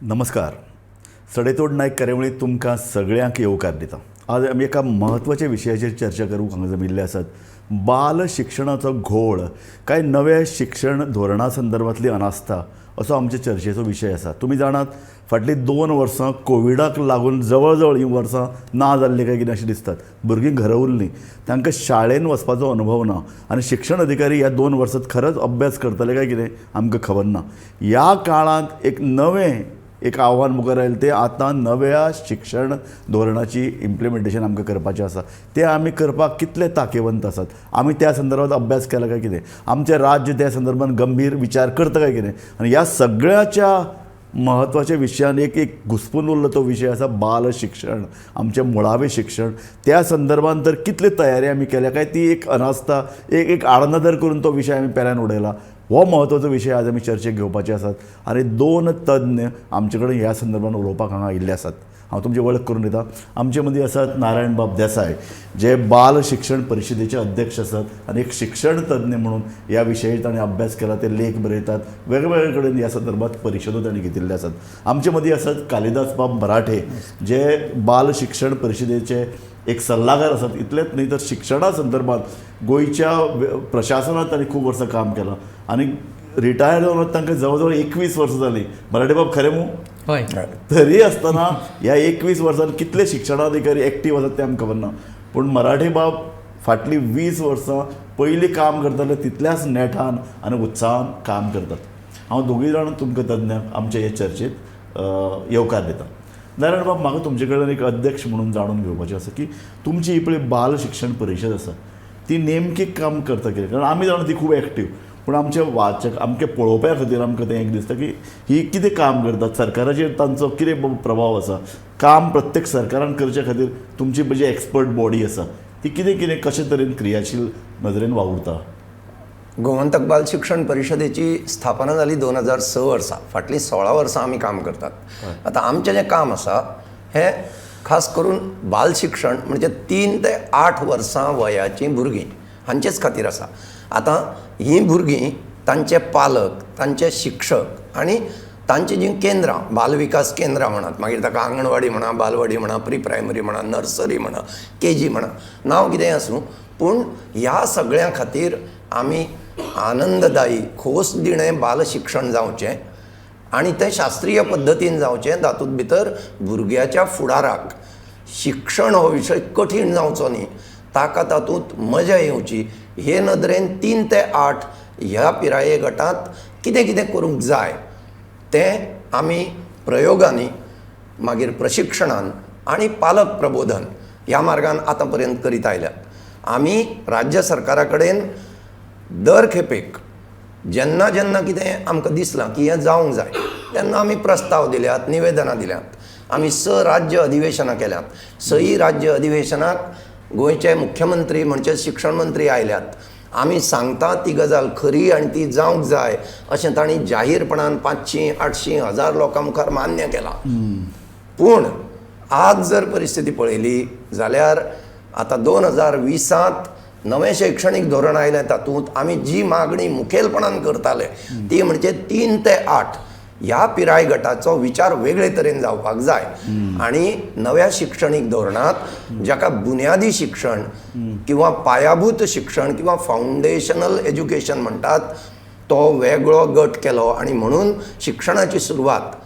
नमस्कार. सडेतोड नायक कार्यावळींत तुमकां सगळ्यांक येवकार दिता. आज आमी एका म्हत्वाच्या विशयाचेर चर्चा करूंक हांगा जमिल्ले आसात. बाल शिक्षणाचो घोळ काय नव्या शिक्षण धोरणा संदर्भांतली अनास्था असो आमच्या चर्चेचो विशय आसा. तुमी जाणात फाटलीं 2 वर्सां कोविडाक लागून जवळ जवळ हीं वर्सां ना जाल्ली काय कितें अशें दिसतात. भुरगीं घरा उरलीं, तांकां शाळेन वचपाचो अनुभव ना आनी शिक्षण अधिकारी ह्या 2 वर्सांत खरंच अभ्यास करतले काय कितें आमकां खबर ना. ह्या काळांत एक आव्हान मुखार आयलें तें आतां नव्या शिक्षण धोरणाची इम्प्लिमेंटेशन आमकां करपाचें आसा. तें आमी करपाक कितले तांकेवंत आसात. आमी त्या संदर्भांत अभ्यास केला काय कितें, आमचें राज्य त्या संदर्भांत गंभीर विचार करता काय कितें. आनी ह्या सगळ्याच्या महत्वाच्या विशयान एक घुस्पून उरलो तो विशय आसा बाल शिक्षण, आमचें मुळावें शिक्षण. त्या संदर्भांत तर कितले तयारी आमी केल्या काय ती एक अनास्था एक आडनदर करून तो विशय आमी पेल्यान उडयला. हो महत्वाचो विशय आज आमी चर्चेक घेवपाचे आसात आनी 2 तज्ञ आमचे कडेन ह्या संदर्भांत उलोवपाक हांगा आयिल्ले आसात. हांव तुमची वळख करून दिता. आमचे मदीं आसात नारायण बाब देसाय, जे बाल शिक्षण परिशदेचे अध्यक्ष आसात आनी एक शिक्षण तज्ञ म्हणून ह्या विशयाचेर ताणें अभ्यास केला, ते लेख बरयतात, वेगवेगळे कडेन ह्या संदर्भांत परिशदो तांणी घेतिल्ले आसात. आमचे मदीं आसात कालिदास बाब मराठे, जे बाल शिक्षण परिशदेचे एक सल्लागार आसात. इतलेंच न्ही तर शिक्षणा संदर्भांत गोंयच्या प्रशासनात तांणी खूब वर्सां काम केलां आनी रिटायर जावन तांकां जवळ जवळ 21 वर्सां जालीं. मराठे बाब खरें मू हय. तरी आसतना ह्या 21 वर्सांत कितले शिक्षणाधिकारी एक्टीव आसात तें आमकां खबर ना. पूण मराठे बाब फाटलीं 20 वर्सां पयलीं काम करताले तितल्याच नेटान आनी उत्साहान काम करतात. हांव दोगूय जाण तुमकां तज्ञांक आमचे हे चर्चेत येवकार दिता. नारायण बाब, म्हाका तुमचे कडेन एक अध्यक्ष म्हणून जाणून घेवपाचें आसा की तुमची ही पळय बाल शिक्षण परिशद आसा ती नेमकी काम करता कितें. कारण आमी जाणा ती खूब एक्टीव, पूण आमचे वाचक आमचे पळोवप्या खातीर आमकां तें एक दिसता की ही कितें काम करतात, सरकाराचेर तांचो कितें प्रभाव आसा. काम प्रत्येक सरकारान करचे खातीर तुमची जी एक्सपर्ट बॉडी आसा ती कितें कशे तरेन क्रियाशील नदरेन वावुरता. गोमंतक बाल शिक्षण परिशदेची स्थापना जाली 2006 वर्सा. फाटलीं 16 वर्सां आमी काम करतात. आतां आमचें जें काम आसा हें खास करून बाल शिक्षण म्हणजे 3 ते 8 वर्सां वयाचीं भुरगीं हांचेच खातीर आसा. आतां हीं भुरगीं, तांचे पालक, तांचे शिक्षक आनी तांची जीं केंद्रां, बाल विकास केंद्रां म्हणत, मागीर ताका आंगणवाडी म्हणा, बालवाडी म्हणा, प्री प्रायमरी म्हणा, नर्सरी म्हणा, KG म्हणा, नांव कितेंय आसूं, पूण ह्या सगळ्यां खातीर आमी आनंददायी खोस दिणें बाल शिक्षण जावचें आनी तें शास्त्रीय पद्दतीन जावचें. तातूंत भितर भुरग्याच्या फुडाराक शिक्षण हो विशय कठीण जावचो न्ही, ताका तातूंत मजा येवची हे नदरेन 3 ते 8 ह्या पिराये गटांत कितें कितें करूंक जाय तें आमी प्रयोगांनी, मागीर प्रशिक्षणान आनी पालक प्रबोधन ह्या मार्गान आतां पर्यंत करीत आयल्यात. आमी राज्य सरकारा कडेन दर खेपेक जेन्ना जेन्ना कितें आमकां दिसलां की हें जावंक जाय तेन्ना आमी प्रस्ताव दिल्यात, निवेदनां दिल्यात. आमी 6 राज्य अधिवेशनां केल्यात. 6 राज्य अधिवेशनाक गोंयचे मुख्यमंत्री म्हणजे शिक्षण मंत्री आयल्यात. आमी सांगता ती गजाल खरी आनी ती जावंक जाय अशें तांणी जाहीरपणान 500, 800, 1000 लोकां मुखार मान्य केलां. पूण आज जर परिस्थिती पळयली जाल्यार आतां 2020त नवें शैक्षणीक धोरण आयलें. तातूंत आमी जी मागणी मुखेलपणान करताले ती म्हणजे 3 ते 8 ह्या पिराय गटाचो विचार वेगळे तरेन जावपाक जाय. आनी नव्या शिक्षणीक धोरणांत जाका बुन्यादी शिक्षण किंवा पायाभूत शिक्षण किंवा फावंडेशनल एज्युकेशन म्हणटात तो वेगळो गट केलो आनी म्हणून शिक्षणाची सुरवात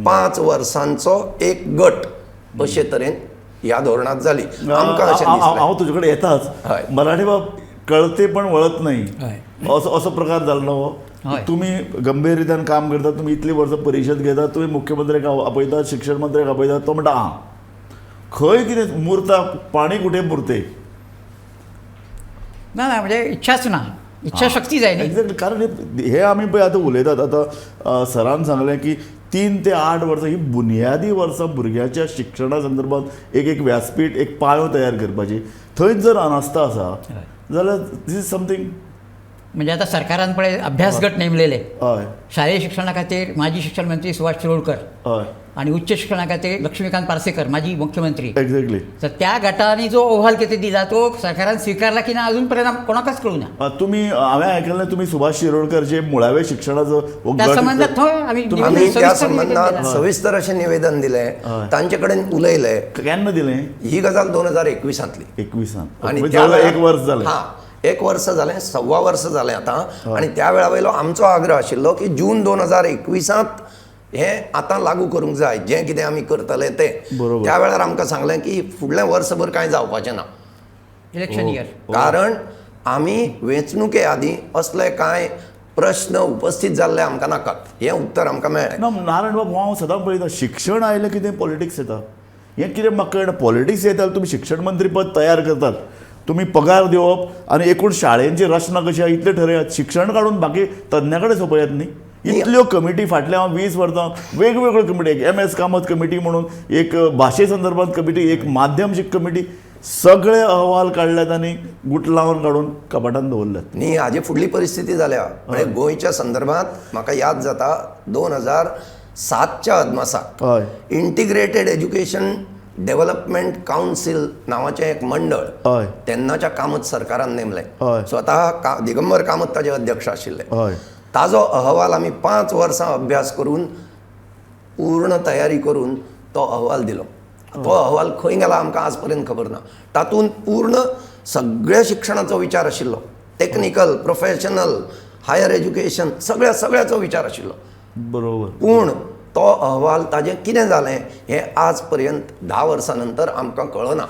5 वर्सांचो एक गट अशे तरेन ह्या धोरणात जाली. आमकां अशें दिसलें. हांव तुजे कडेन येताच. मराठे बाब, कळते पण वळत नाही असो प्रकार जाल्लो हो. तुमी गंभीर काम करता, तुमी इतली वर्सां परिशद घेतात, तुमी मुख्यमंत्र्याक आपयतात, शिक्षण मंत्र्याक आपयतात, तो म्हणटा खंय कितें मुरता, पाणी कुठे मुरते. ना ना म्हणजे इच्छाच ना, इच्छाशक्ती जाय न्ही. एक्झॅक्टली. कारण हे आमी पळय आतां उलयतात. आतां सरान सांगलें की 3 ते 8 वर्सां ही बुन्यादी वर्सां भुरग्याच्या शिक्षणा संदर्भांत एक व्यासपीठ, एक पाळो तयार करपाची. थंयच जर अनास्था आसा जाल्यार दीस इज समथींग म्हणजे आता सरकारान पळय अभ्यास गट नेमलेले हय शालेय शिक्षणा खातीर माजी शिक्षण मंत्री सुभाष शिरोडकर हय आणि उच्च शिक्षणा खातीर लक्ष्मीकांत पार्सेकर माजी मुख्यमंत्री. एक्झॅक्टली. तर त्या गटाने जो अहवाल किती दिला तो सरकारान स्वीकारला की ना अजूनपर्यंत कोणाकच कळू ना. तुम्ही हांवें आयकलें तुम्ही सुभाष शिरोडकर जे मुळावे शिक्षणाचो हो त्या गट संबंधात थंय आम्ही आम्ही त्या सविस्तर निवेदन संबंधात दिलं. सविस्तर अशें निवेदन दिलें, तांचे कडेन उलयले. केन्ना दिलें? ही गजाल 2021 21 आणि जवळ एक वर्स जालें. हां, एक वर्स जालें, 1.25 वर्स जालें आतां. आणि त्या वेळा वयलो आमचो आग्रह आशिल्लो की जून 2021 हें आतां लागू करूंक जाय, जें कितें आमी करतले तें. बरोबर. त्या वेळार आमकां सांगलें की फुडलें वर्सभर कांय जावपाचें ना, इलेक्शन इयर. कारण आमी वेंचणुके आदीं असले कांय प्रश्न उपस्थित जाल्ले आमकां नाकात. हें उत्तर आमकां मेळ्ळें. ना नारायण बाबू हांव सदां पळयता शिक्षण आयलें कितें पॉलिटिक्स येता. हें कितें म्हाका कळना. पॉलिटिक्स येता जाल्यार तुमी शिक्षण मंत्री पद तयार करतात, तुमी पगार दिवप आनी एकूण शाळेंची रचना कशी आहा इतलें ठरयात. शिक्षण काडून बाकी तज्ञा कडेन सोपयात न्ही. इतल्यो कमिटी फाटल्या 20 वर्सां वेगवेगळ्यो कमिटी, एक MS कामत कमिटी म्हणून, एक भाशे संदर्भात कमिटी, एक माध्यम शिक कमिटी, सगळे अहवाल काडल्यात आनी गुट लावन काडून कपाटान दवरल्यात. न्ही हाजी फुडली परिस्थिती जाल्या. म्हणजे गोंयच्या संदर्भात म्हाका याद जाता 2007च्या अदमासाक हय इंटिग्रेटेड एज्युकेशन डेव्हलपमेंट कावन्सिल नावाचें एक मंडळ हय तेन्नाच्या कामत सरकारान नेमलें. हय. स्वता दिगंबर कामत ताजे अध्यक्ष आशिल्ले. हय ताजो अहवाल आमी 5 वर्सां अभ्यास करून पूर्ण तयारी करून तो अहवाल दिलो. तो अहवाल खंय गेला आमकां आज पर्यंत खबर ना. तातूंत पूर्ण सगळ्या शिक्षणाचो विचार आशिल्लो, टेक्निकल, प्रोफेशनल, हायर एज्युकेशन, सगळ्याचो विचार आशिल्लो. बरोबर. पूण तो अहवाल ताजें कितें जालें हें आज पर्यंत 10 वर्सां नंतर आमकां कळना.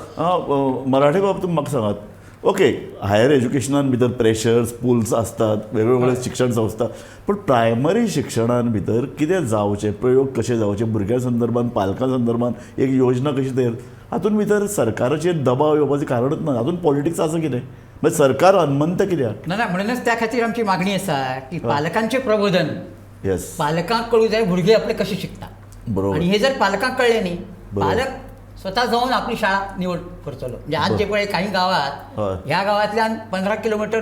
मराठी बाब तुमी म्हाका सांगात. ओके, हायर एज्युकेशनान भितर प्रेशर्स पुल्स असतात, वेगवेगळे शिक्षण संस्था, पण प्रायमरी शिक्षणान भितर कितें जावचें, प्रयोग कशे जावचे, भुरग्यां संदर्भान, पालकां संदर्भान एक योजना कशी तयार, हातूंत भितर सरकाराचेर दबाव येवपाचें कारणूच ना. हातूंत पॉलिटिक्स आसा कितें? म्हणजे सरकार अनमंत कित्याक? ना म्हणूनच त्या खातीर आमची मागणी आसा की पालकांचें प्रबोधन, येस पालकांक कळू जाय भुरगे आपले कशे शिकता. बरोबर. आणि हे जर पालकांक कळलें न्ही, बरोबर. पालक स्वता जाऊन आपली शाळा निवड करतलो. म्हणजे आज जे पळय काही गावात, हय. ह्या गावांतल्यान 15 किलोमीटर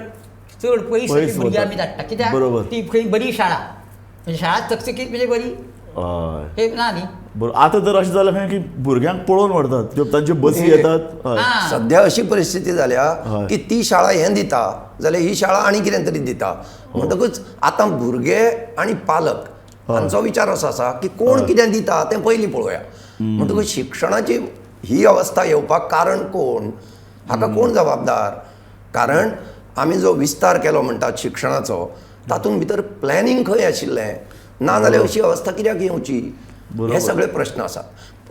चड पयस पयस भुरगीं वतात. आमी धाडटा. कित्याक बरोबर. ती खंय बरी शाळा, म्हणजे शाळा चकचकीत म्हणजे बरी हय हे ना न्ही. बरोबर. आतां तर अशें जालें खंय की भुरग्यांक पळोवन व्हरतात, त्यो तांच्यो बसी येतात. हय हां. सध्या अशी परिस्थिती जाल्या हय. की ती शाळा हें दिता जाल्यार ही शाळा आनी कितें तरी दिता. म्हणटकूच आतां भुरगे आनी पालक हांचो विचार असो आसा की कोण कितें दिता तें पयलीं पळोवया. म्हणटकूच शिक्षणाची ही अवस्था येवपाक कारण कोण, हाका कोण जबाबदार? कारण आमी जो विस्तार केलो म्हणटात शिक्षणाचो, तातूंत भितर प्लॅनिंग खंय आशिल्लें, नाजाल्यार अशी अवस्था कित्याक येवची, हे सगळे प्रश्न आसात.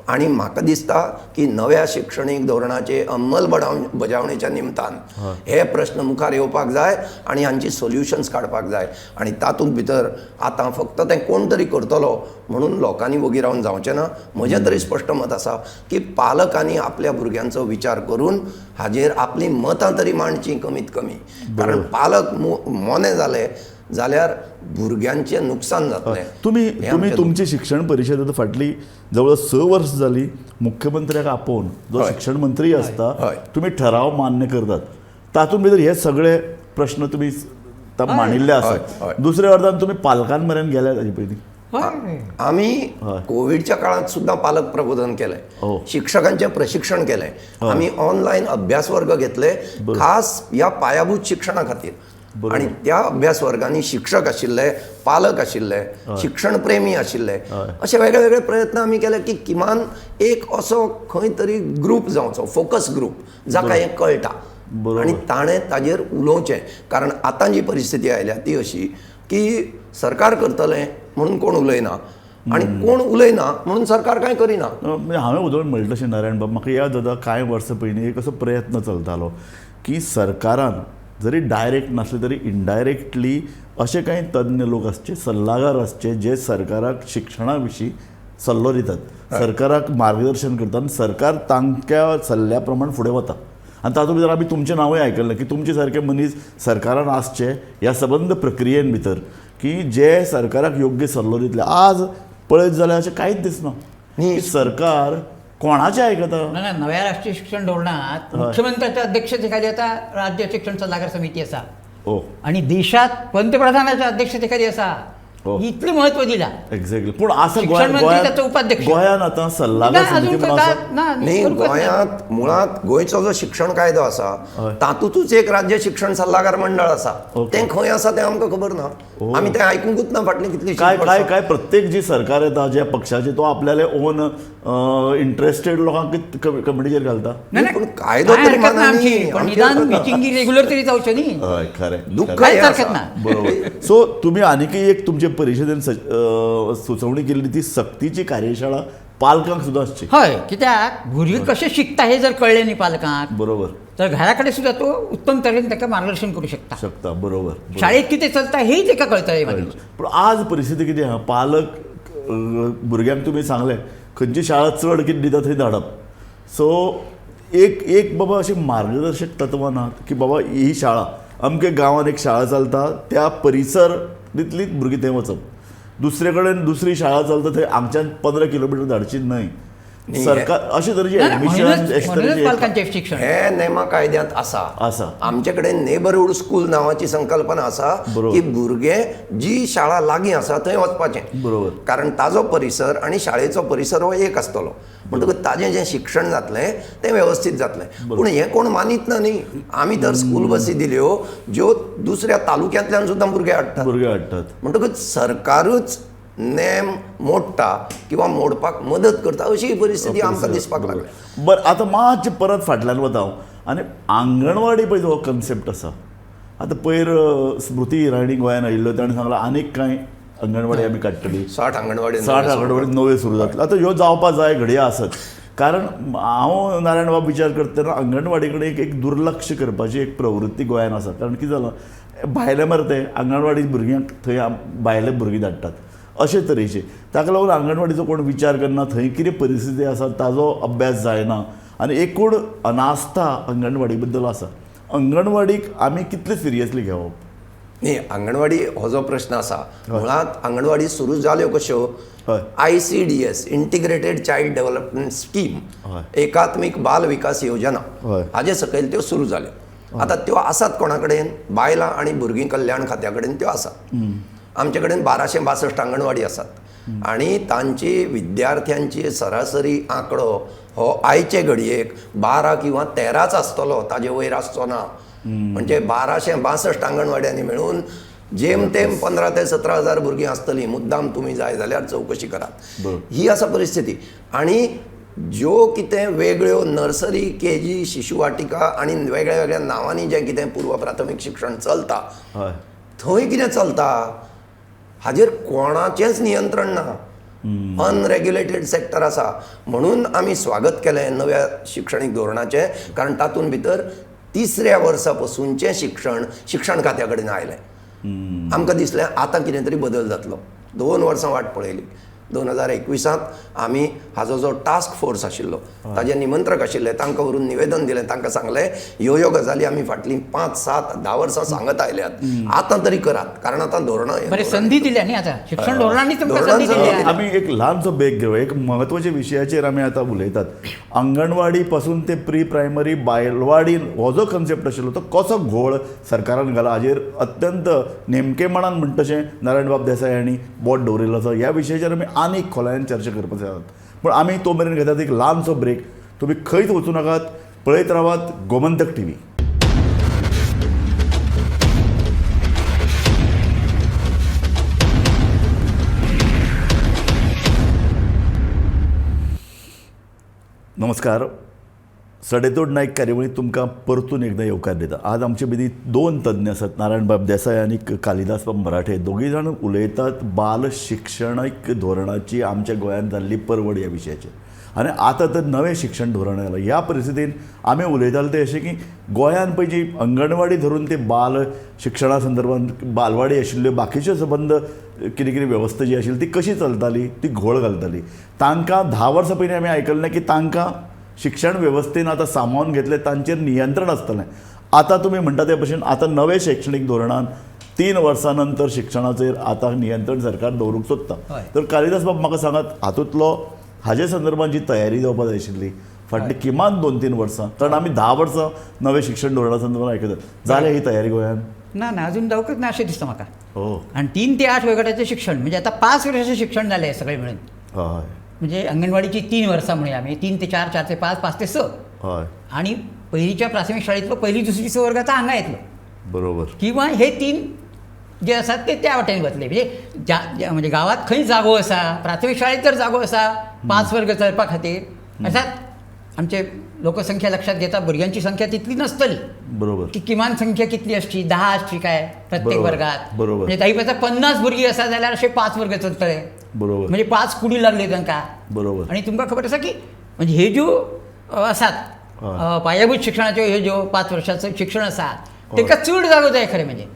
आणि म्हाका दिसता की नव्या शिक्षणीक धोरणाचे अंमलबजावणेच्या निमतान हे प्रश्न मुखार येवपाक जाय आणि हांची सोल्युशन्स काडपाक जाय. आणि तातूंत भितर आतां फक्त तें कोण तरी करतलो म्हणून लोकांनी वगी रावन जावचें ना. म्हजें तरी स्पश्ट मत आसा की पालकांनी आपल्या भुरग्यांचो विचार करून हाजेर आपली मतां तरी मांडची कमीत कमी. कारण पालक मोने जाले जाल्यार भुरग्यांचें नुकसान जातलें. तुम्ही तुमची शिक्षण परिशद आतां फाटली जवळ 6 वर्स जाली मुख्यमंत्र्याक आपोवन जो हय. शिक्षण मंत्री आसता, हय. तुम्ही ठराव मान्य करतात. तातूंत भितर हे सगळे प्रश्न तुम्ही मांडिल्ले हय, आसात. हय. दुसऱ्या अर्दान तुम्ही पालकां मेरेन गेल्यात हाजे पयलीं. हय. आमी हय. कोविडच्या काळात सुद्धा पालक प्रबोधन केलंय, हो. शिक्षकांचे प्रशिक्षण केलंय, आम्ही ऑनलाईन अभ्यास वर्ग घेतले खास या पायाभूत शिक्षणा खातीर. आणि त्या अभ्यास वर्गांनी शिक्षक आशिल्ले, पालक आशिल्ले, शिक्षण प्रेमी आशिल्ले, असे वेगळे वेगळे प्रयत्न आमी केले की किमान एक असो खंय तरी ग्रूप जावचो, फोकस ग्रूप जाका हें कळटा आणि ताणें ताजेर उलोवचें. कारण आतां जी परिस्थिती आयल्या ती अशी की सरकार करतलें म्हणून कोण उलयना आणि कोण उलयना म्हणून सरकार कांय करिना. म्हणजे हांवें उदोवन म्हणलें तशें नारायण बाब, म्हाका याद जाता कांय वर्सां पयलीं एक असो प्रयत्न चलतालो की सरकारान जरी डायरेक्ट नासले तरी इनडायरेक्टली असे काही तज्ञ लोक आसचे, सल्लागार आसचे, जे सरकाराक शिक्षणा विशीं सल्लो दितात, सरकाराक मार्गदर्शन करतात आनी सरकार तांच्या सल्ल्या प्रमाण फुडें वता. आनी तातूंत भितर आमी तुमचें नांवूय आयकल्लें की तुमचे सारके मनीस सरकारान आसचे ह्या सबंद प्रक्रियेन भितर, की जे सरकाराक योग्य सल्लो दितले. आज पळयत जाल्यार अशें कांयच दिसना की सरकार कोणाचें आयकता. ना नव्या राष्ट्रीय शिक्षण धोरणात मुख्यमंत्र्याच्या अध्यक्षतेखाली आता राज्य शिक्षण सल्लागार समिती आसा. ओ आणि देशात पंतप्रधानाच्या अध्यक्षतेखाली असा हो. इतले महत्व दिला. एक्झॅक्टली. पूण असं शिक्षण मंत्री त्याचा उपाध्यक्ष. गोंयात आता सल्लागार नाही, अजून समिती तर म्हणून काय- असं- ना, नाही, बरोबर नाही. गोंयांत मुळात गोंयचो जो शिक्षण कायदो आसा तातूंतूच एक राज्य शिक्षण सल्लागार मंडळ आसा. ओके. तें खंय आसा तें आमकां खबर ना. आमी तें आयकुंकूच ना फाटलीं कितलीं काय काय काय प्रत्येक जी सरकार येता ज्या पक्षाचे तो आपल्याले ओन इंटरेस्टेड लोकांक कमिटीचेर घालता. नाही, पूण नाही. कायदो काय तरी हरकत नाही मानानी, आमची, पण आमची निदान हरकत ना. मिटिंगी रेग्युलर तरी जावच्यो न्ही. हय खरें दुःख खरें. काय कांयच हरकत आसा? ना. बरोबर. सो तुम्ही आणखी एक तुमच्या परिशदेन सुचवणी केली ती सक्तीची कार्यशाळा पालकांक सुद्धा आसची. हय, कित्याक भुरगीं कशें शिकता हे जर कळलें न्ही पालकांक, बरोबर तर घरा कडेन सुद्धा तो उत्तम तरेन ताका मार्गदर्शन करू शकता. शकता. बरोबर. शाळेत कितें चलता हेय ताका कळटलें मागीर. पण आज परिस्थिती कितें आहा, पालक भुरग्यांक तुमी सांगलें खंयची शाळा चड कितें दिता थंय धाडप. सो एक बाबा अशी मार्गदर्शक तत्वां नात की बाबा ही शाळा अमके गांवांत एक शाळा चलता त्या परिसरांतलींच भुरगीं थंय वचप. दुसरे कडेन दुसरी शाळा चलता थंय हांगच्यान 15 किलोमिटर धाडची न्हय. सरकार अशे तरेची नाही, एडमिशन म्हणूनच पालकांचें शिक्षण. हे नेमा कायद्यांत आसा. आसा. आमचे कडेन नेबरहूड स्कूल नांवाची संकल्पना आसा बरोबर. की भुरगे जी शाळा लागीं आसा थंय वचपाचें. बरोबर. कारण ताजो परिसर आनी शाळेचो परिसर हो एक आसतलो. म्हणटकूच ताजें जें शिक्षण जातलें तें वेवस्थीत जातलें. पूण हें कोण मानीत ना न्ही. आमी तर स्कूल बसी दिल्यो ज्यो दुसऱ्या तालुक्यांतल्यान सुद्दां भुरगे हाडटात. भुरगे हाडटात. म्हणटकूच सरकारूच नेम मोडटा किंवा मोडपाक मदत करता अशी परिस्थिती आमकां दिसपाक लागल्या. बरं, आता मातशें परत फाटल्यान वता हांव. आनी आंगणवाडी पळय जो कन्सेप्ट आसा, आतां पयर स्मृती इराणी गोंयान आयिल्लो ताणें सांगलां आनीक कांय अंगणवाडी आमी काडटली. 60 अंगणवाडी 60 अंगणवाडी नव्यो सुरू जातल्यो. आतां ह्यो जावपाक जाय घडये आसत. कारण हांव नारायण बाब विचार करतना अंगणवाडी कडेन एक दुर्लक्ष करपाची एक प्रवृत्ती गोंयान आसा. कारण कितें जालां, भायले मरे ते अंगणवाडी भुरग्यांक थंय भायले भुरगीं धाडटात अशे तरेचे. ताका लागून अंगणवाडीचो कोण विचार करना, थंय कितें परिस्थिती आसा ताजो अभ्यास जायना आनी एकूण अनास्था अंगणवाडी बद्दल आसा. अंगणवाडीक आमी कितले सिरियसली घेवप? न्ही, अंगणवाडी हो जो प्रश्न आसा, मुळात अंगणवाडी सुरू जाल्यो कश्यो, हय. ICDS integrated child development scheme, हय. एकात्मिक बाल विकास योजना हय. हाजे सकयल त्यो सुरू जाल्यो. आतां त्यो आसात कोणा कडेन? बायलां आनी भुरगीं कल्याण खात्या कडेन त्यो आसात. आमचे कडेन 1262 अंगणवाडी आसात आनी तांची विद्यार्थ्यांची सरासरी आंकडो हो आयचे घडयेक 12 किंवा 13च आसतलो, ताजे वयर आसचो ना. म्हणजे 1262 अंगणवाड्यांनी मेळून जेमतेम 15 ते 17 हजार भुरगीं आसतलीं. मुद्दाम तुमी जाय जाल्यार चवकशी करात. बरोबर. ही आसा परिस्थिती. आनी ज्यो कितें वेगळ्यो नर्सरी, KG, शिशुवाटिका आनी वेगळ्या वेगळ्या नांवांनी जें कितें पूर्व प्राथमीक शिक्षण चलता हय. थंय कितें चलता हाजेर कोणाचेंच नियंत्रण ना. अनरेग्युलेटेड सेक्टर आसा. म्हणून आमी स्वागत केलें नव्या शिक्षणीक धोरणाचें. कारण तातूंत भितर 3ऱ्या वर्सा पसूनचें शिक्षण खात्या कडेन आयलें. आमकां दिसलें आतां कितें तरी बदल जातलो. 2 वर्सां वाट पळयली. 2021 आमी हाजो जो टास्क फोर्स आशिल्लो ताजे निमंत्रक आशिल्ले तांकां व्हरून निवेदन दिलें. तांकां सांगलें ह्यो गजाली आमी फाटलीं 5, 7, 10 वर्सां सांगत आयल्यात, आतां तरी करात. कारण आतां धोरणां बरें, संधी दिल्या न्ही आतां शिक्षण धोरणांनी तुमकां संधी धोरणांनी दिल्या. आमी एक ल्हानसो ब्रेक घेवया. एक म्हत्वाच्या विशयाचेर आमी आतां उलयतात. अंगणवाडी पासून ते प्री प्रायमरी बालवाडी हो जो कन्सेप्ट आशिल्लो तो कसो घोळ सरकारान घाला हाजेर अत्यंत नेमकेपणान म्हणटा तशें नारायण बाब देसाय हांणी बोट दवरिल्लो आसा. ह्या विशयाचेर आमी आनीक खोलायेन चर्चा करपाक जाय. पूण आमी तो मेरेन घेतात एक ल्हानसो ब्रेक. तुमी खंयच वचूं नाकात, पळयत रावात गोमंतक TV. नमस्कार. सडेतोड नायक कार्यावळीत तुमकां परतून एकदां येवकार दिता. आज आमचे मदीं 2 तज्ञ आसात, नारायण बाब देसाय आनी कालिदास बाब मराठे. दोगूय जाण उलयतात बाल शिक्षणीक धोरणाची आमच्या गोंयांत जाल्ली परवड ह्या विशयाचेर. आनी आतां तर नवें शिक्षण धोरण आयलां. ह्या परिस्थितीन आमी उलयताले ते अशें की गोंयांत पळय जी अंगणवाडी धरून ते बाल शिक्षणा संदर्भांत बालवाडी आशिल्ल्यो बाकीच्यो संबंद कितें कितें वेवस्था जी आशिल्ली ती कशी चलताली, ती घोळ घालताली. तांकां 10 वर्सां पयलीं आमी आयकल्लें की तांकां शिक्षण वेवस्थेन आतां सांबाळून घेतलें, तांचेर नियंत्रण आसतलें. आतां तुमी म्हणटा ते भशेन आतां नवें शैक्षणीक धोरणान 3 वर्सां नंतर शिक्षणाचेर आतां नियंत्रण सरकार दवरूंक सोदता. हय. तर कालिदास बाब म्हाका सांगात, हातूंतलो हाजे संदर्भात जी तयारी जावपाक जाय आशिल्ली फाटली किमान 2-3 वर्सां, कारण आमी 10 वर्सां नवें शिक्षण धोरणा संदर्भात आयकतात, जाल्या ही तयारी गोंयांत? ना ना अजून जावकच ना अशें दिसता म्हाका. हो आणि 3 ते 8 वयोगटाचें शिक्षण म्हणजे आता 5 वर्षाचें शिक्षण जालें सगळें मिळून. हय म्हणजे अंगणवाडीची 3 वर्सां म्हणया आमी 3 ते 4, 4 ते 5, 5 ते 6 हय आणि पहिलीच्या प्राथमिक शाळेतलो पहिली दुसरी 6 वर्गाचा हांगा येतलो बरोबर. किंवा हे 3 जे आसात ते त्या वाटेन वतले. म्हणजे म्हणजे गांवात खंय जागो आसा प्राथमीक शाळेत जर जागो आसा 5 वर्ग चलपा खातीर अर्थात आमचे लोकसंख्या लक्षात घेता भुरग्यांची संख्या तितली नसतली बरोबर. की किमान संख्या कितली आसची 10 आसची काय प्रत्येक बरोबर, वर्गात. बरोबर. म्हणजे 50 भुरगीं आसा जाल्यार अशे 5 वर्ग चलतले. बरोबर म्हणजे 5 कुडी लागले तांकां. बरोबर. आणि तुमकां खबर आसा की म्हणजे हे ज्यो आसात पायाभूत शिक्षणाच्यो ह्यो ज्यो 5 वर्षाचो शिक्षण आसा तांकां चड जागो जाय खरें म्हणजे.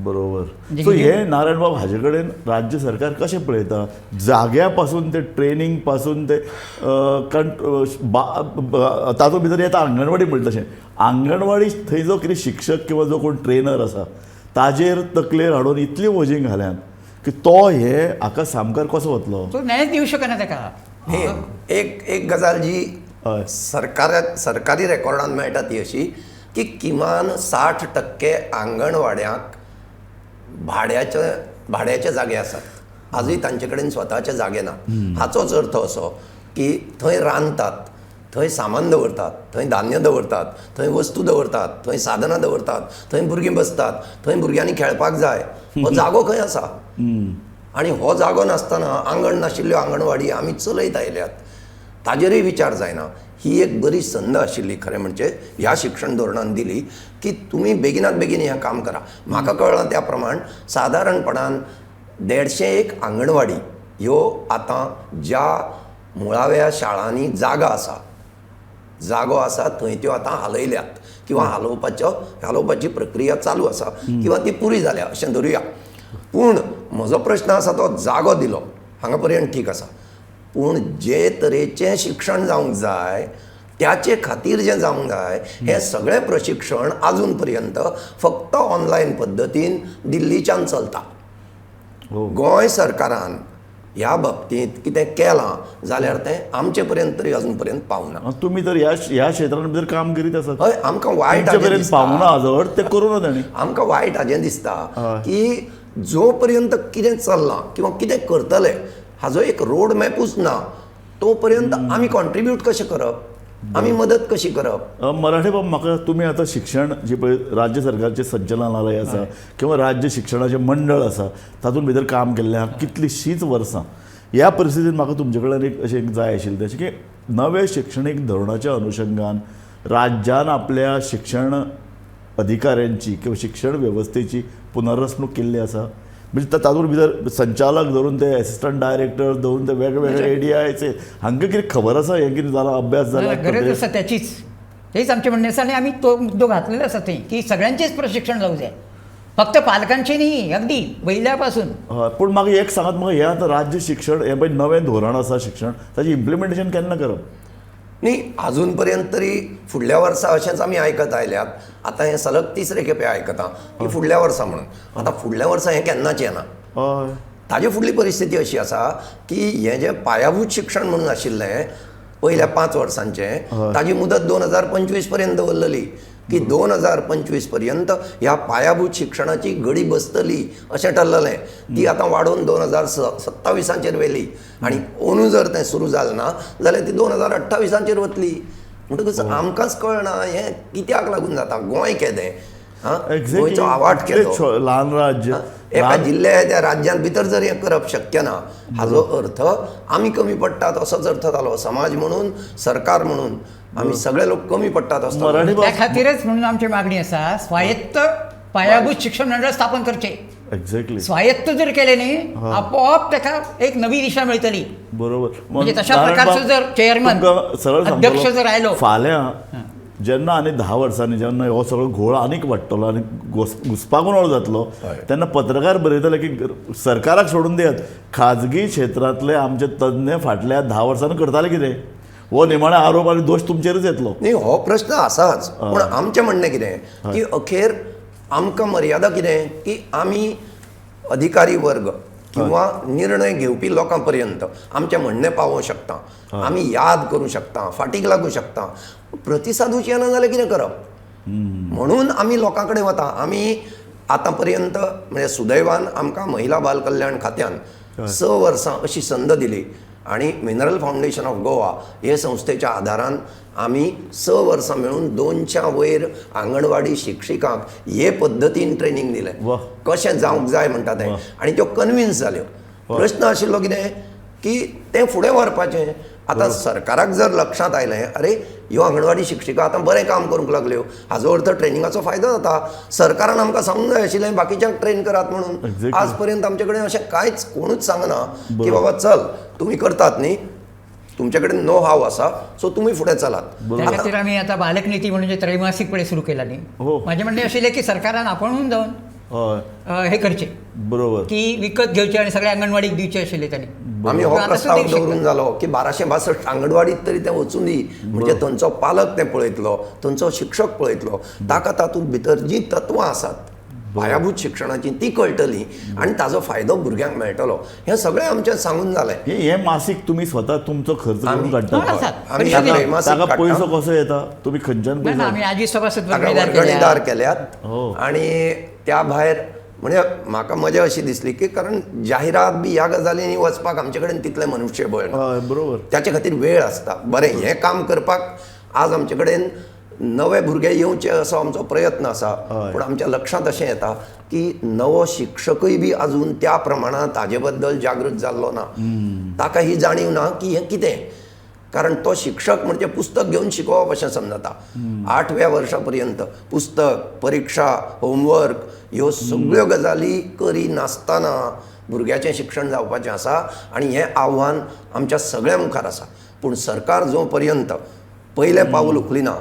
बरोबर. म्हणजे सो कितें? हे नारायण बाब हाजे कडेन राज्य सरकार कशें पळयता जाग्या पासून ते ट्रेनींग पासून ते तातूंत भितर येता अंगणवाडी म्हणटा तशें आंगणवाडी थंय जो कितें शिक्षक किंवा जो कोण ट्रेनर आसा ताजेर तकलेर हाडून इतली वजीं घाल्यात की तो हे हाका सामकार कसो वतलो. तो न्यायच दिवं शकना ताका. एक गजाल जी हय सरकारी रेकॉर्डान मेळटा ती अशी की किमान 60% अंगणवाड्यांक भाड्याचे जागे आसात. आजूय तांचे कडेन स्वताचे जागे ना. हाचोच अर्थ असो की थंय रांदतात, थंय सामान दवरतात, थंय धान्य दवरतात, थंय वस्तू दवरतात, थंय साधनां दवरतात, थंय भुरगीं बसतात, थंय भुरग्यांनी खेळपाक जाय. हो जागो खंय आसा. आणि हो जागो नासतना आंगण नाशिल्ल्यो आंगणवाडी आमी चलयत आयल्यात. ताजेरय विचार जायना. ही एक बरी संद आशिल्ली खरें म्हणजे ह्या शिक्षण धोरणान दिली की तुमी बेगिनात बेगीन हें काम करा. म्हाका कळ्ळां त्या प्रमाण सादारणपणान 150 आंगणवाडी ह्यो आतां ज्या मुळाव्या शाळांनी जागो आसा थंय त्यो आतां हालयल्यात किंवा हालोवपाची प्रक्रिया चालू आसा किंवा ती पुरी जाल्या अशें धरुया. पूण म्हजो प्रश्न आसा तो जागो दिलो हांगा पर्यंत ठीक आसा. पूण जे तरेचें शिक्षण जावंक जाय त्याचे खातीर जें जावंक जाय हें सगळें प्रशिक्षण आजून पर्यंत फक्त ऑनलायन पद्दतीन दिल्लीच्यान चलता. गोंय सरकारान ह्या बाबतींत कितें केलां जाल्यार तें आमचे पर्यंत तरी अजून पर्यंत पावना. तुमी तर ह्या क्षेत्रान भितर काम करीत आसात. हय आमकां वायट तुमचे हाजें पर्यंत दिसता. पावना आजवर ते करूं ना तांणी. आमकां वायट हाजें दिसता की जो पर्यंत कितें चल्लां किंवा कितें करतले हाजो एक रोड मॅपूच ना तो पर्यंत आमी कॉन्ट्रिब्यूट कशें करप, आमी मदत कशी करप. मराठे बाब म्हाका तुमी आतां शिक्षण जी पळय राज्य सरकारचें संचालनालय आसा किंवा राज्य शिक्षणाचें मंडळ आसा तातूंत भितर काम केल्लें आहा कितलींशींच वर्सां. ह्या परिस्थितींत म्हाका तुमचे कडल्यान एक अशें जाय आशिल्लें तशें की नवे शिक्षणीक धोरणाच्या अनुशंगान राज्यान आपल्या शिक्षण अधिकाऱ्यांची किंवा शिक्षण वेवस्थेची पुनर्रचणूक केल्ली आसा. म्हणजे तातूंत भितर संचालक धरून ते एसिस्टंट डायरेक्टर धरून ते वेगवेगळे ADIचे हांकां कितें खबर आसा हें कितें जालां अभ्यास जाला. गरज आसा त्याचीच. तेच आमचें म्हणणें आसा आनी आमी तो मुद्दो घातलेलो आसा थंय की सगळ्यांचेच प्रशिक्षण जावंक जाय फक्त पालकांचें न्ही अगदी वयल्या पासून. हय पूण म्हाका एक सांगात म्हाका हें आतां राज्य शिक्षण हें पळय नवें धोरण आसा शिक्षण ताचें इम्प्लिमेंटेशन केन्ना करप. न्ही अजून पर्यंत तरी फुडल्या वर्सा अशेंच आमी आयकत आयल्यात. आतां हें सलग 3रे खेपे आयकता की फुडल्या वर्सा म्हणून. आतां फुडल्या वर्सा हें केन्नाच येना. हय ताजे फुडली परिस्थिती अशी आसा की हें जें पायाभूत शिक्षण म्हणून आशिल्लें पयल्या 5 वर्सांचें ताजी मुदत 2025 पर्यंत दवरलेली की 2025 पर्यंत ह्या पायाभूत शिक्षणाची घडी बसतली अशें ठरलेलें. ती आतां वाडोवन 2027 व्हेली आनी अंदू जर तें सुरू जालें ना जाल्यार ती 2028 वतली. म्हणटकच आमकांच कळना हें कित्याक लागून जाता. गोंय केदें गोंयचो आवाठ केदो ल्हान राज्य एका जिल्ल्या त्या राज्यां भितर जर हें करप शक्य ना हाजो अर्थ आमी कमी पडटात असोच अर्थ जालो. समाज म्हणून सरकार म्हणून आमी सगळे लोक कमी पडटात असतो. त्या खातीरच म्हणून आमची मागणी आसा स्वायत्त पायाभूत शिक्षण मंडळ स्थापन करचे. एक्झॅक्टली स्वायत्त जर केले न्ही आपोआप ताका एक नवी दिशा मेळटली. बरोबर. म्हणजे तशा प्रकारचो जर चेअरमन अध्यक्ष जर आयलो फाल्यां जेन्ना आनी 10 वर्सांनी जेन्ना हो सगळो घोळ आनीक वाडटलो आनी घुसपागोंदळ जातलो तेन्ना पत्रकार बरयतले की सरकाराक सोडून दियात खाजगी क्षेत्रांतले आमचे तज्ञ फाटल्या 10 वर्सांनी करताले कितें. हो निमाणे आरोप आनी दोश तुमचेरच येतलो. न्ही हो प्रश्न आसाच. पूण आमचें म्हणणें कितें की अखेर आमकां मर्यादा कितें की आमी अधिकारी वर्ग किंवा निर्णय घेवपी लोकां पर्यंत आमचें म्हणणें पावोवंक शकता. आमी याद करूं शकता, फाटीक लागूं शकता. प्रतिसादूच येना जाल्यार कितें करप. म्हणून आमी लोकां कडेन वता. आमी आतापर्यंत म्हणजे सुदैवान आमकां महिला बाल कल्याण खात्यान 6 वर्सां अशी संद दिली आणि मिनरल फाउंडेशन ऑफ गोवा हे संस्थेच्या आदारान आमी 6 वर्सां मेळून 200च्या वयर आंगणवाडी शिक्षिकांक हे पद्दतीन ट्रेनिंग दिलें वाह. कशें जावंक जाय म्हणटा तें आनी त्यो कन्विन्स जाल्यो. प्रश्न आशिल्लो कितें की तें फुडें व्हरपाचें. आतां सरकाराक जर लक्षांत आयलें अरे ह्यो अंगणवाडी शिक्षिका आतां बरें काम करूंक लागल्यो, हाजो अर्थ ट्रेनिंगाचो फायदो जाता. सरकारान आमकां सांगूंक जाय आशिल्लें बाकीच्यांक ट्रेन करात म्हणून. Exactly. आज पर्यंत आमचे कडेन अशें कांयच कोणूच सांगना की बाबा चल तुमी करतात न्ही, तुमचे कडेन नो हाव आसा सो तुमी फुडें चलात. त्या खातीर आम्ही आता बालक नीती म्हणून जे त्रैमासिकपणे सुरू केला न्ही, हो. माझे म्हणणे आशिल्लें की सरकारान आपणून जावन हय हे करचे बरोबर. की विकत घेवचे आणि सगळ्या अंगणवाडीक दिवचे आशिल्ले त्यांनी. आमी हो आता प्रस्ताव सुद्धा एक दवरून जालो की 1262 अंगणवाडीत तरी तें वचून दी, म्हणजे थंयचो पालक तें पळयतलो, थंयचो शिक्षक पळयतलो, ताका तातूंत भितर जी तत्वां आसात पायाभूत शिक्षणाची ती कळटली आणि ताजो फायदो भुरग्यांक मेळटलो. हें सगळें आमचें सांगून जालें. हे मासीक तुम्ही स्वतः तुमचो खर्च करून हो, काडटा. आसात. आमी ताका- त्रैमासीक ताका काडटा. पयसो कसो येता, तुम्ही खंयच्यान नाही ना, पयसो? आम्ही आजी सभासद ताका वर्गणीदार वर्गणीदार केल्या. केल्यात हो. आणि त्या भायर म्हणजे म्हाका मजा अशी दिसली की कारण जाहिरात बी ह्या गजालींनी वचपाक आमचे कडेन तितलें मनुश्यबळ ना. हय बरोबर. त्याचे खातीर वेळ आसता. बरें हें काम करपाक आज आमचे कडेन नवे भुरगे येवचे असो आमचो प्रयत्न आसा. हय. पूण आमच्या लक्षांत अशें येता की नवो शिक्षकय बी अजून त्या प्रमाणात हाजे बद्दल जागृत जाल्लो ना. ताका ही जाणीव ना की हें कितें. कारण तो शिक्षक म्हणजे पुस्तक घेवन शिकोवप अशें समजता. 8व्या वर्सा पर्यंत पुस्तक, परीक्षा, होमवर्क ह्यो सगळ्यो गजाली करी नासतना भुरग्याचें शिक्षण जावपाचें आसा आनी हें आव्हान आमच्या सगळ्या मुखार आसा. पूण सरकार जो पर्यंत पयलें पाऊल उखलिना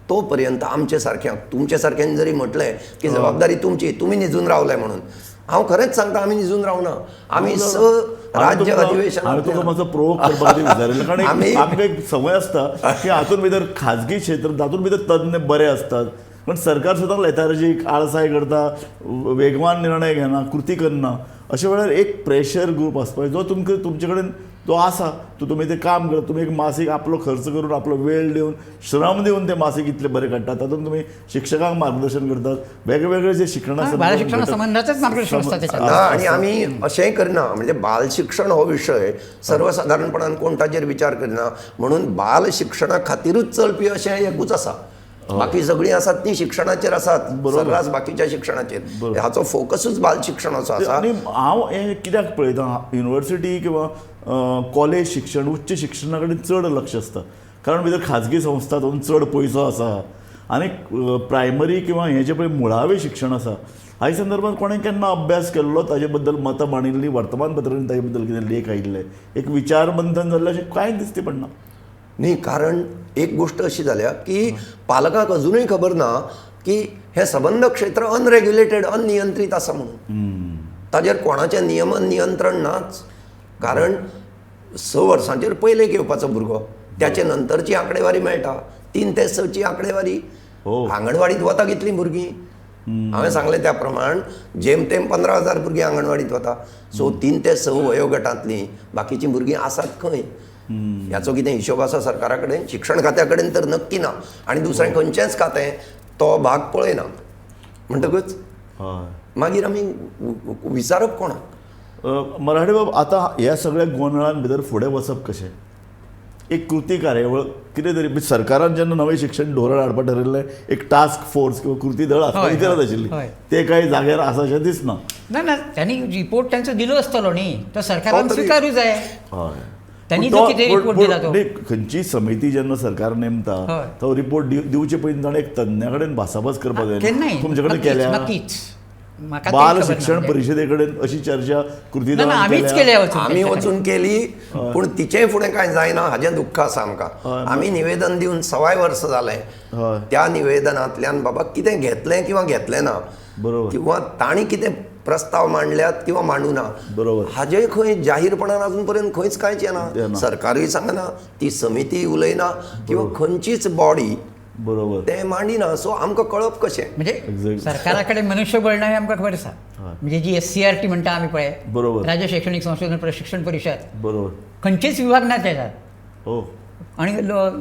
तो पर्यंत आमचे सारक्यांक तुमचे सारक्यांनी जरी म्हटलें की जबाबदारी तुमची, तुमी निजून रावले म्हणून, हांव खरेंच सांगता आमी निजून रावना. आमी राज्य अधिवेशन हांवें तुका मातसो प्रोवोक करपा खातीर विचारिल्लें कारण आमी- आमकां एक संवय आसता की हातूंत भितर खाजगी क्षेत्र तातूंत भितर तज्ञ बरे असतात पण सरकार सुद्दां लेथार्जीक आळसाय करता, वेगवान निर्णय घेना, कृती करना. अशा वेळार एक प्रेशर ग्रूप आसपाक जो तुमचे कडेन तो आसा, तुमी तें काम करता, तुमी एक मासीक आपलो खर्च करून आपलो वेळ दिवन श्रम दिवन तें मासीक इतले बरें काडटात. तातूंत तुमी शिक्षकांक मार्गदर्शन करतात, वेगवेगळे जे शिक्षणा बाल शिक्षणा संबंधाचेच मार्गदर्शन असता त्याच्यात. ना. आणि आमी अशेंय करना म्हणजे बाल शिक्षण हो विशय सर्वसाधारणपणान कोण ताचेर विचार करिना म्हणून बाल शिक्षणा खातीरूच चलपी अशें एकूच आसा. बाकी सगळीं आसात ती शिक्षणाचेर आसात, सर्रास बाकीच्या शिक्षणाचेर. हाचो फोकसूच बाल शिक्षणाचो आसा. आणि हांव हें कित्याक पळयता युनिवर्सिटी किंवा कॉलेज शिक्षण, उच्च शिक्षणा कडेन चड लक्ष आसता कारण भितर खाजगी संस्था तातूंत चड पयसो आसा आनी प्रायमरी किंवा हें जें पळय मुळावें शिक्षण आसा ह्या संदर्भात कोणें केन्ना अभ्यास केल्लो, ताजे बद्दल मतां मांडिल्लीं, वर्तमानपत्रांनी ताजे बद्दल कितें लेख आयिल्ले, एक विचार मंथन जाल्लें अशें कांय दिसती पडना न्ही. कारण एक गोष्ट अशी जाल्या की पालकांक अजुनूय खबर ना की हें सबंद क्षेत्र अनरेग्युलेटेड, अनियंत्रीत आसा म्हणून. ताजेर कोणाचें नियमन नियंत्रण नाच. कारण 6 वर्सांचेर पयलेक येवपाचो भुरगो, त्याचे नंतरची आंकडेवारी मेळटा 3 ते 6ची आंकडेवारी. हो. आंगणवाडीत वता कितलीं भुरगीं. हांवें सांगलें त्या प्रमाण जेमतेम 15,000 भुरगीं आंगणवाडीत वता. सो 3 ते 6 वयोगटांतलीं बाकीचीं भुरगीं आसात खंय. ह्याचो कितें हिशोब आसा सरकारा कडेन? शिक्षण खात्या कडेन तर नक्की ना. आनी दुसरें खंयचेंच खातें तो भाग पळयना. म्हणटकच मागीर आमी विचारप कोणाक? मराठी बाब आतां ह्या सगळ्या गोंधळान भितर फुडें वचप कशें? एक कृती कार्यावळ कितें तरी सरकारान जेन्ना नवें शिक्षण धोरण हाडपा ठरयल्लें एक टास्क फोर्स किंवा कृती दळ आसपाक हय, गरज हय, आशिल्ली, हय. ते काही जाग्यार आसा अशें दिसना. ना ना, त्यांनी रिपोर्ट त्यांचा दिलो असतलो न्ही, तो सरकारान तो तरी- स्वीकारूच जाय. हय. त्यांनी पूण जो तो- कितें पूण- रिपोर्ट पूण- दिला तो. न्ही, खंयची समिती जेन्ना सरकार नेमता हय. तो रिपोर्ट दिवचे पयलीं ताणें एक तज्ञा कडेन भासाभास करपाक जाय. केन्नाय तुमचे कडेन नक्कीच, केल्या नक्कीच. म्हाका तेच बाल खबर ना शिक्षण म्हणजे. परिशदे कडेन अशी चर्चा कृती ना ना, दळान आमीच केल्या. केल्या वचून आमी त्यांच्या वचून केली पूण तिचेय फुडें कांय जायना हाजें दुख्ख आसा आमकां. आमी निवेदन दिवन 6 वर्स जालें. हय. त्या निवेदनांतल्यान बाबा कितें घेतलें किंवा घेतलें ना बरोबर. किंवा तांणी कितें प्रस्ताव मांडल्यात किंवा मांडूना बरोबर. हाजें खंय जाहीरपणान अजून पर्यंत खंयच कांयच येना. येना. सरकारूय सांगना, ती समिती उलयना किंवा खंयचीच बॉडी बरोबर. तें मांडिना. सो आमकां कळप कशें? म्हणजे Exactly. सरकाराकडे मनुष्यबळ नाही आमकां खबर आसा. म्हणजे जी SCRT म्हणटा आमी पळय, बरोबर. राज्य शैक्षणिक संशोधन प्रशिक्षण परिषद, बरोबर. खंयचेच विभाग नात त्याच्यात हो. आणि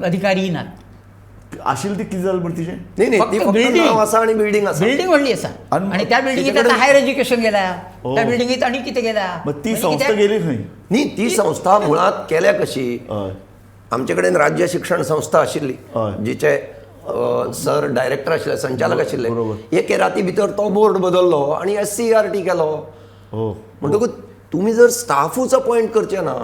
अधिकारीय नात. आशिल्ली ती कितें जालें म्हण तिचें नाही ती फक्त फक्त building. नाव आसा आणि बिल्डिंग आसा बिल्डिंग व्हडली आसा आणि आणि त्या बिल्डिंगेत तिच्याकडे- आता हायर एज्युकेशन गेला हो. त्या बिल्डिंगेत आणि कितें गेला मग ती म्हणजे संस्था कित्याक- गेली खंय न्ही ती संस्था मुळात केल्या कशी हय आमचे कडेन राज्य शिक्षण संस्था आशिल्ली हय. जिचे सर डायरेक्टर आशिल्ले संचालक आशिल्ले बरोबर. एके राती भितर तो बोर्ड बदललो आणि SCERT केलो हो म्हणटकूच तुम्ही जर स्टाफूच अपॉइंट करचे ना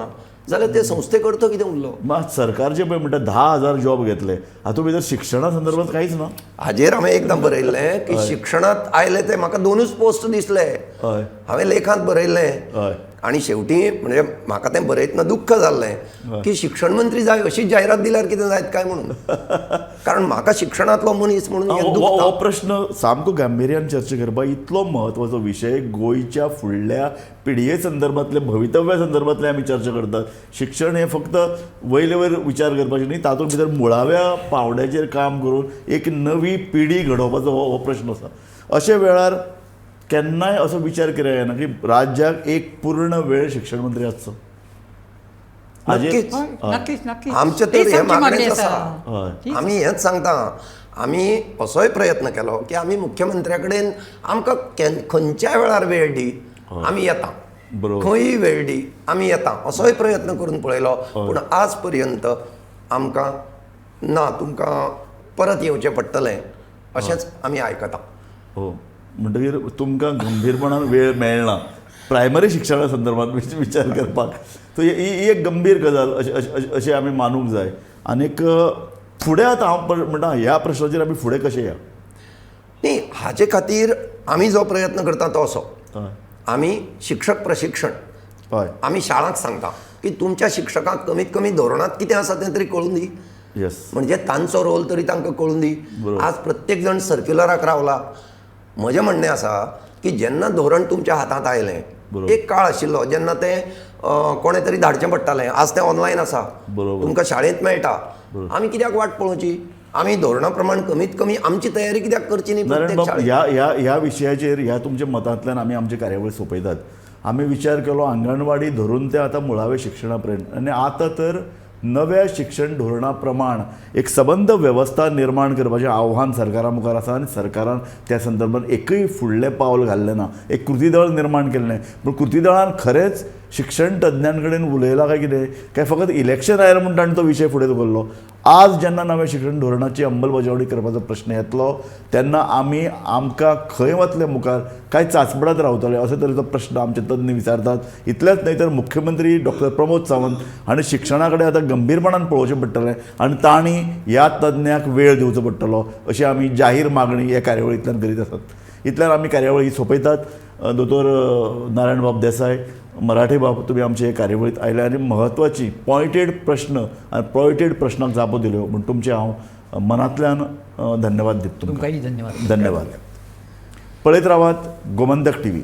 जाल्यार ते संस्थे करता कितें उरलो मग सरकारचे पळय म्हणटा 10,000 जॉब घेतले हातूंत भितर शिक्षणा संदर्भात कांयच ना हाजेर हांवें एकदां बरयल्लें की शिक्षणांत आयले ते म्हाका 2च पोस्ट दिसले हय हांवें लेखांत बरयल्लें हय आणि शेवटी म्हणजे म्हाका तें बरयतना दुख्ख जाल्लें की शिक्षण मंत्री जाय अशीच जायरात दिल्यार कितें जायत काय म्हणून कारण म्हाका शिक्षणांतलो मनीस म्हणून हें हो दुखता. प्रश्न सामको गांभिर्यान चर्चा करपाक इतलो म्हत्वाचो विशय गोंयच्या फुडल्या पिळये संदर्भातले भवितव्या संदर्भातले आमी चर्चा करतात शिक्षण हें फक्त वयले वयर विचार करपाचें न्ही तातूंत भितर मुळाव्या पावंड्याचेर काम करून एक नवी पिढी घडोवपाचो हो प्रश्न आसा अशे वेळार केन्नाय असो विचार केला येना की राज्याक एक पूर्ण वेळ शिक्षण मंत्री आसचो नक्कीच. हय, नक्कीच नक्कीच आमचे तर तेच हे आमची मागणी मागणेच आसा. हय. तीच. आमी हेंच सांगता आमी असोय प्रयत्न केलो की आमी मुख्यमंत्र्या कडेन आमकां खंयच्याय वेळार वेळ दी आमी येता बरोबर. खंयय वेळ दी आमी येता असोय प्रयत्न करून पळयलो पूण आज पर्यंत आमकां ना तुमकां परत येवचें पडटलें अशेंच आमी आयकता हो म्हणटकीर तुमकां गंभीरपणान वेळ मेळना प्रायमरी शिक्षणा संदर्भात विचार करपाक सो ही एक गंभीर गजाल अशें आमी मानूंक जाय आनीक फुडें आतां हांव म्हणटा ह्या प्रश्नाचेर आमी फुडें कशें या न्ही हाचे खातीर आमी जो प्रयत्न करता तो असो हय आमी शिक्षक प्रशिक्षण हय आमी शाळांक सांगता की तुमच्या शिक्षकांक कमीत कमी धोरणांत कितें आसा तें तरी कळून दी येस म्हणजे तांचो रोल तरी तांकां कळून दी बरोबर. आज प्रत्येक जण सर्क्युलराक रावला म्हजें म्हणणें आसा की जेन्ना धोरण तुमच्या हातांत आयलें बरोबर. एक काळ आशिल्लो जेन्ना तें कोणें तरी धाडचें पडटालें आज तें ऑनलायन आसा बरोबर. तुमकां शाळेंत मेळटा आमी कित्याक वाट पळोवची आमी धोरणा प्रमाण कमीत कमी आमची तयारी कित्याक करची न्ही नारायण प्रत्येक बाब शाळेंत? ह्या विशयाचेर ह्या तुमच्या मतांतल्यान आमी आमचे कार्यावळी सोंपयतात आमी विचार केलो अंगणवाडी धरून ते आतां मुळावे शिक्षणा पर्यंत आनी आतां तर नव्या शिक्षण धोरणा प्रमाण एक सबंद वेवस्था निर्माण करपाचें आव्हान सरकारा मुखार आसा आनी सरकारान त्या संदर्भात एकूय फुडलें पावल घाल्लें ना एक कृती दळ निर्माण केल्लें पूण कृती दळान खरेंच शिक्षण तज्ञां कडेन उलयलां काय कितें काय फकत इलेक्शन आयलें म्हणून ताणें तो विशय फुडें धरलो आज जेन्ना नव्या शिक्षण धोरणाची अंमलबजावणी करपाचो प्रश्न येतलो तेन्ना आमकां खंय वतले मुखार काय चांचपडात रावतले अशे तरेचो प्रश्न आमचे तज्ञ विचारतात इतलेंच न्हय तर मुख्यमंत्री डॉक्टर प्रमोद सावंत हांणी शिक्षणा कडेन आतां गंभीरपणान पळोवचें पडटलें आनी तांणी ह्या तज्ञांक वेळ दिवचो पडटलो अशी आमी जाहीर मागणी ह्या कार्यावळींतल्यान करीत आसात इतल्यान आमी कार्यावळी सोंपयतात दोतोर नारायण बाब देसाय मराठी बाब तुमी आमचे कार्यावळींत आयले आनी म्हत्वाची पॉयंटेड प्रश्न आनी पॉयंटेड प्रश्नाक जापो दिल्यो म्हूण तुमचे हांव मनांतल्यान धन्यवाद दिता तुमकां तुमकांय धन्यवाद धन्यवाद पळयत रावात गोमंतक TV